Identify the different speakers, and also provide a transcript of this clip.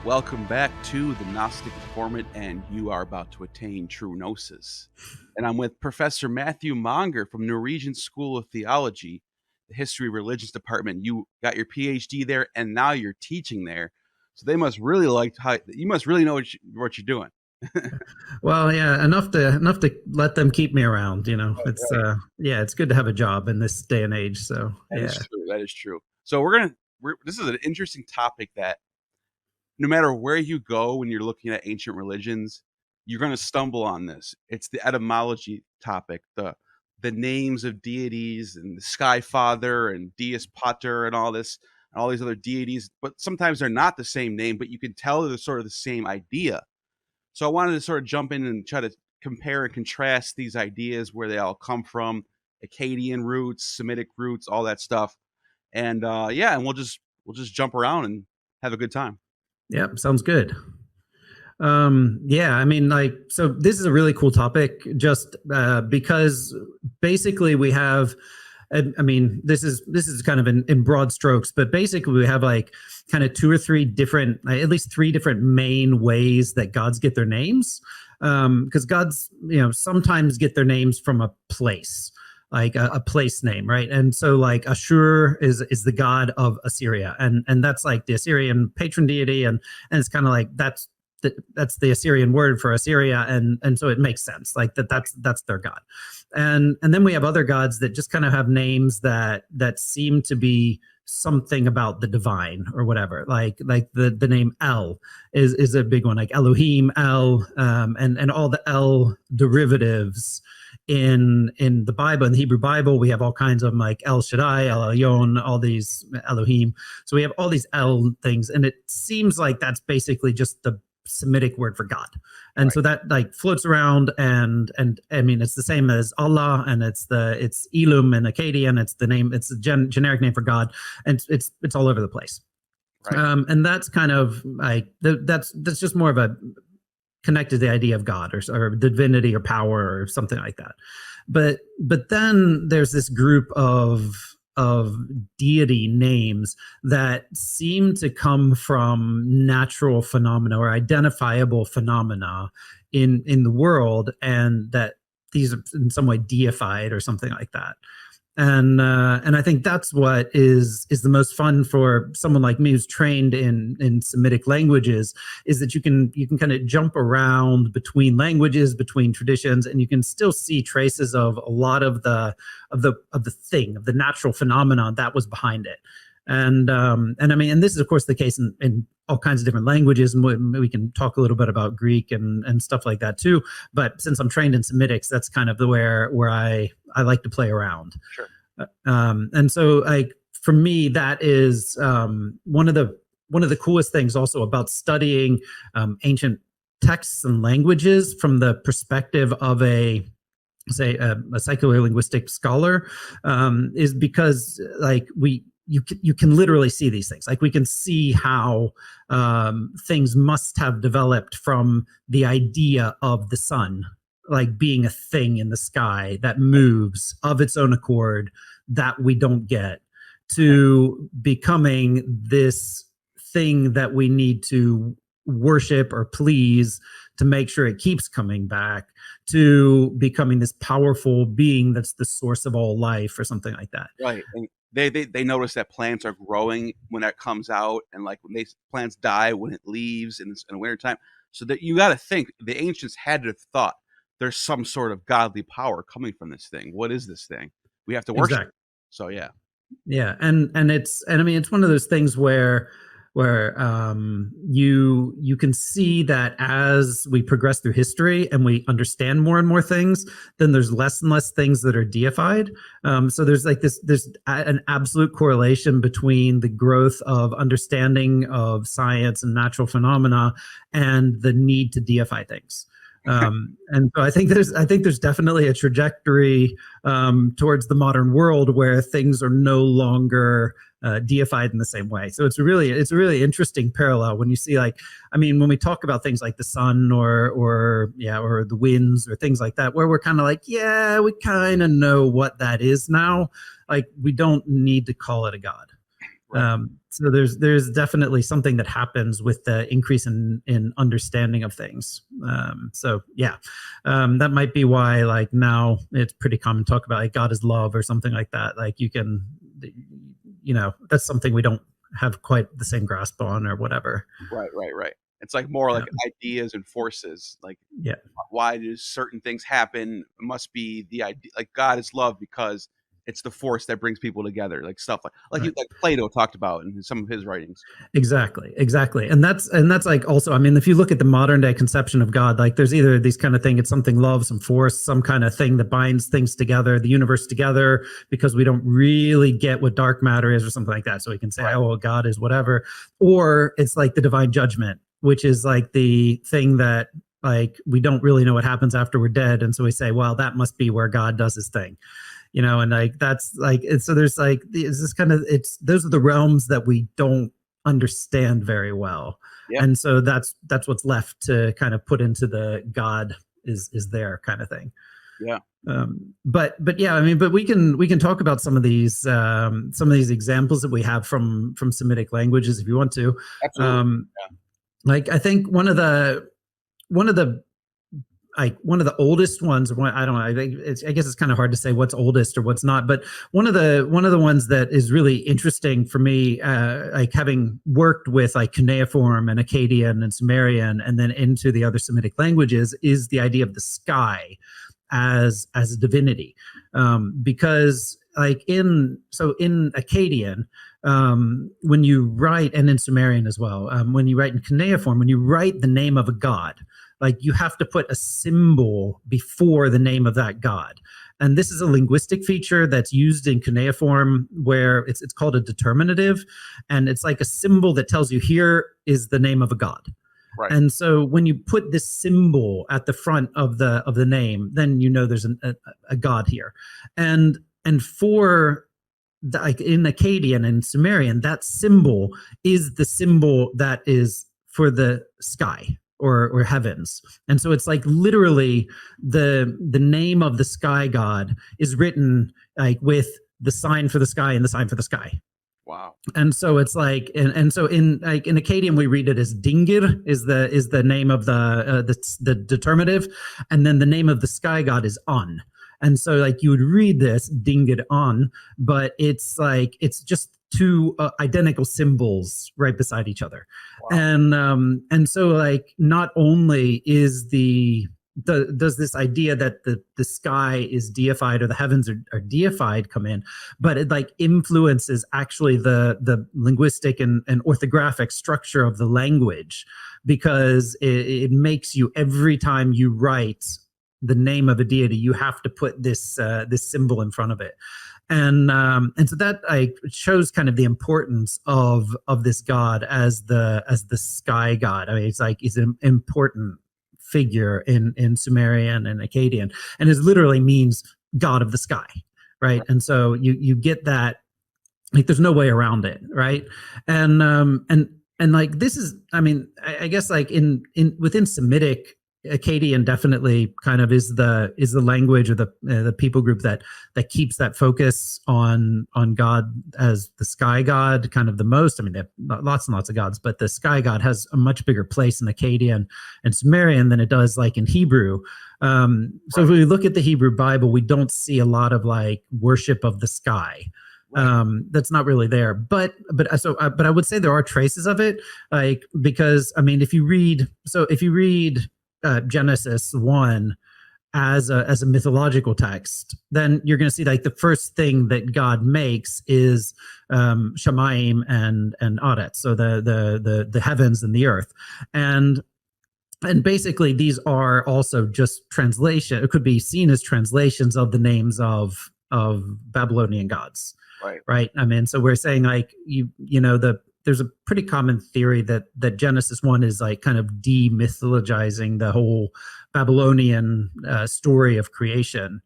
Speaker 1: Welcome back to the Gnostic Informant, and you are about to attain true gnosis. And I'm with Professor Matthew Monger from Norwegian School of Theology, the History of Religions Department. You got your Ph.D. there, and now you're teaching there. So they must really you must really know what you're doing.
Speaker 2: Well, yeah, enough to let them keep me around. It's
Speaker 1: Right.
Speaker 2: it's good to have a job in this day and age. So
Speaker 1: That
Speaker 2: yeah,
Speaker 1: is true. That is true. So this is an interesting topic that no matter where you go when you're looking at ancient religions, you're going to stumble on this. It's the etymology topic, the names of deities and the Sky Father and Deus Pater and all this and all these other deities, but sometimes they're not the same name, but you can tell they're sort of the same idea. So I wanted to sort of jump in and try to compare and contrast these ideas, where they all come from, Akkadian roots, Semitic roots, all that stuff. And and we'll just jump around and have a good time.
Speaker 2: yeah, sounds good. I mean, so this is a really cool topic, just because basically we have. I mean, this is kind of in broad strokes, but basically we have like kind of two or three different, at least three different main ways that gods get their names. Because gods, sometimes get their names from a place, like a place name, right? And so like Ashur is the god of Assyria, and that's like the Assyrian patron deity, and it's kind of like that's the Assyrian word for Assyria, and so it makes sense like that's their god. And then we have other gods that just kind of have names that seem to be something about the divine or whatever, like the name El is a big one, like Elohim, El, and all the El derivatives in the Bible. In the Hebrew Bible, we have all kinds of them, like El Shaddai, El Elyon, all these Elohim. So we have all these El things, and it seems like that's basically just the Semitic word for God. And so that like floats around, and I mean, it's the same as Allah, and it's Elum in Akkadian. It's the name, it's a generic name for God, and it's all over the place.
Speaker 1: Right.
Speaker 2: And that's kind of like that's just more of a connected to the idea of God or divinity or power or something like that. But then there's this group of deity names that seem to come from natural phenomena or identifiable phenomena in the world, and that these are in some way deified or something like that. And I think that's what is the most fun for someone like me who's trained in Semitic languages, is that you can kind of jump around between languages, between traditions, and you can still see traces of a lot of the natural phenomenon that was behind it. And I mean, and this is of course the case in all kinds of different languages, and we can talk a little bit about Greek and stuff like that too. But since I'm trained in Semitics, that's kind of where I like to play around.
Speaker 1: Sure.
Speaker 2: And so, like for me, that is one of the coolest things also about studying ancient texts and languages from the perspective of a psycholinguistic scholar, is because like you can literally see these things. Like we can see how things must have developed from the idea of the sun, like being a thing in the sky that moves of its own accord that we don't get, to becoming this thing that we need to worship or please to make sure it keeps coming back, to becoming this powerful being that's the source of all life or something like that.
Speaker 1: Right. And they notice that plants are growing when that comes out, and like when plants die when it leaves in the wintertime. So that you got to think the ancients had to have thought there's some sort of godly power coming from this thing. What is this thing? We have to worship.
Speaker 2: Exactly.
Speaker 1: So yeah.
Speaker 2: Yeah, and I mean, it's one of those things where you can see that as we progress through history and we understand more and more things, then there's less and less things that are deified. So there's an absolute correlation between the growth of understanding of science and natural phenomena and the need to deify things. And so I think there's definitely a trajectory towards the modern world where things are no longer deified in the same way. So it's a really interesting parallel when you see, like, I mean, when we talk about things like the sun or the winds or things like that, where we're kind of like, yeah, we kind of know what that is now. Like, we don't need to call it a god.
Speaker 1: Right.
Speaker 2: So there's definitely something that happens with the increase in understanding of things. So yeah, that might be why like now it's pretty common to talk about like God is love or something like that. Like you can, that's something we don't have quite the same grasp on or whatever.
Speaker 1: Right. It's like more
Speaker 2: Yeah.
Speaker 1: like ideas and forces. Like,
Speaker 2: Yeah.
Speaker 1: why do certain things happen? It must be the idea. Like God is love because it's the force that brings people together. Like stuff
Speaker 2: Right.
Speaker 1: like Plato talked about in some of his writings.
Speaker 2: Exactly. And that's like also, I mean, if you look at the modern day conception of God, like there's either these kind of thing, it's something love, some force, some kind of thing that binds things together, the universe together, because we don't really get what dark matter is or something like that. So we can say, oh, well, God is whatever. Or it's like the divine judgment, which is like the thing that like we don't really know what happens after we're dead. And so we say, well, that must be where God does his thing. And like that's like so there's like it's this kind of those are the realms that we don't understand very well.
Speaker 1: Yeah.
Speaker 2: And so that's what's left to kind of put into the God is there kind of thing.
Speaker 1: Yeah.
Speaker 2: But yeah, I mean, but we can talk about some of these examples that we have from Semitic languages if you want to.
Speaker 1: Absolutely.
Speaker 2: Like I think one of the oldest ones. I don't know. I guess it's kind of hard to say what's oldest or what's not. But one of the ones that is really interesting for me, like having worked with like cuneiform and Akkadian and Sumerian, and then into the other Semitic languages, is the idea of the sky as a divinity, because like in Akkadian. When you write, and in Sumerian as well, when you write in cuneiform, when you write the name of a god, like you have to put a symbol before the name of that god. And this is a linguistic feature that's used in cuneiform where it's called a determinative. And it's like a symbol that tells you here is the name of a god.
Speaker 1: Right.
Speaker 2: And so when you put this symbol at the front of the name, then there's a god here. And for like in Akkadian and Sumerian, that symbol is the symbol that is for the sky or heavens. And so it's like literally the name of the sky god is written like with the sign for the sky and the sign for the sky.
Speaker 1: Wow.
Speaker 2: And so it's like, and so in Akkadian we read it as Dingir is the name of the determinative, and then the name of the sky god is On. And so like you would read this Dingir On, but it's like it's just two identical symbols right beside each other. Wow. And so like not only is does this idea that the sky is deified or the heavens are deified come in, but it like influences actually the linguistic and orthographic structure of the language, because it makes you, every time you write the name of a deity, you have to put this symbol in front of it. And so that shows kind of the importance of this god as the sky god. I mean, it's like he's an important figure in Sumerian and Akkadian, and it literally means god of the sky, right? And so you get that, like there's no way around it, right? And like this is, I mean, I guess like in within Semitic, Akkadian definitely kind of is the language or the people group that keeps that focus on God as the sky god kind of the most. I mean, they have lots and lots of gods, but the sky god has a much bigger place in Akkadian and Sumerian than it does like in Hebrew. So if we look at the Hebrew Bible, we don't see a lot of like worship of the sky. That's not really there, but I would say there are traces of it, like, because I mean, if you read Genesis 1 as a mythological text, then you're going to see like the first thing that God makes is Shamayim and Aret, so the heavens and the earth, and basically these are also just translation. It could be seen as translations of the names of Babylonian gods. Right. I mean, so we're saying like there's a pretty common theory that Genesis 1 is like kind of demythologizing the whole Babylonian story of creation.